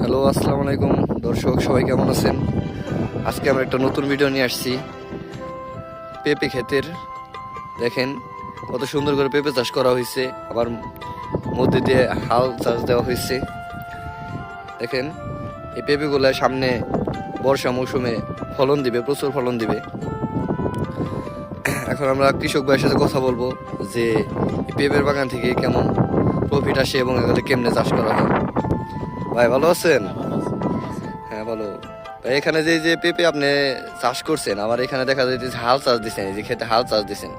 Hello, আসসালামু আলাইকুম দর্শক, সবাই কেমন আছেন? আজকে আমরা একটা নতুন ভিডিও নিয়ে আসছি পেঁপে ক্ষেতের। দেখেন কত সুন্দর করে পেঁপে চাষ করা হয়েছে, আবার মধ্যে দিয়ে হাল চাষ দেওয়া হয়েছে। দেখেন এই পেঁপেগুলো সামনে বর্ষা মৌসুমে ফলন দিবে, প্রচুর ফলন দিবে। এখন আমরা কৃষক ভাইয়ের সাথে কথা বলবো যে পেঁপের বাগান থেকে কেমন প্রফিট আসে এবং এগুলো কেমনে চাষ করা হয়। ভাই ভালো আছেন? হ্যাঁ ভালো। ভাই এখানে যে যে পেঁপে আপনি চাষ করছেন, আবার এখানে দেখা যাইতেছে হাল চাষ দিচ্ছেন, এই যে খেতে হাল চাষ দিচ্ছেন,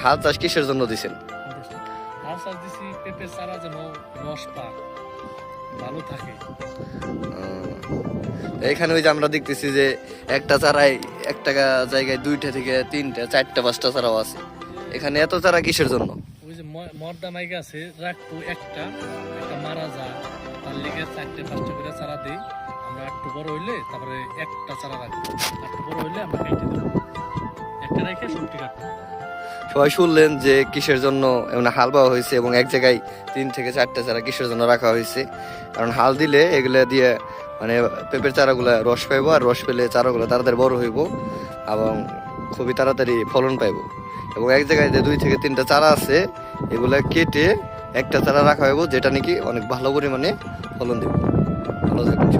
হাল চাষ কিসের জন্য দিচ্ছেন? হাল চাষ দিছি পেঁপে চারা যেন রস পাক ভালো থাকে। এখানে ওই যে আমরা দেখতেছি যে একটা চারায় এক টাকা জায়গায় 2টা থেকে 3টা 4টা 5টা চারাও আছে। এখানে এত চারা কিসের জন্য? ওই যে মর্দা মাইকা আছে রাখবো একটা মারা যায়, তার লেগে 4-5টা করে চারা দিই আমরা। একটু বড় হইলে তারপরে একটা চারা রাখবো, একটু বড় হইলে আমরা কেটে দেবো, একটা রেখে সবটি কাটবো। সবাই শুনলেন যে কিসের জন্য এমন হাল বাওয়া হয়েছে এবং এক জায়গায় 3 থেকে 4টা চারা কিসের জন্য রাখা হয়েছে। কারণ হাল দিলে এগুলা দিয়ে মানে পেঁপের চারাগুলা রস পাইবো, আর রস পেলে চারাগুলো তাড়াতাড়ি বড় হইব এবং খুবই তাড়াতাড়ি ফলন পাইব। এবং এক জায়গায় যে 2 থেকে 3টা চারা আছে এগুলা কেটে একটা চারা রাখা হইব, যেটা নাকি অনেক ভালো পরিমাণে ফলন দেবে। ভালো থাকবেন।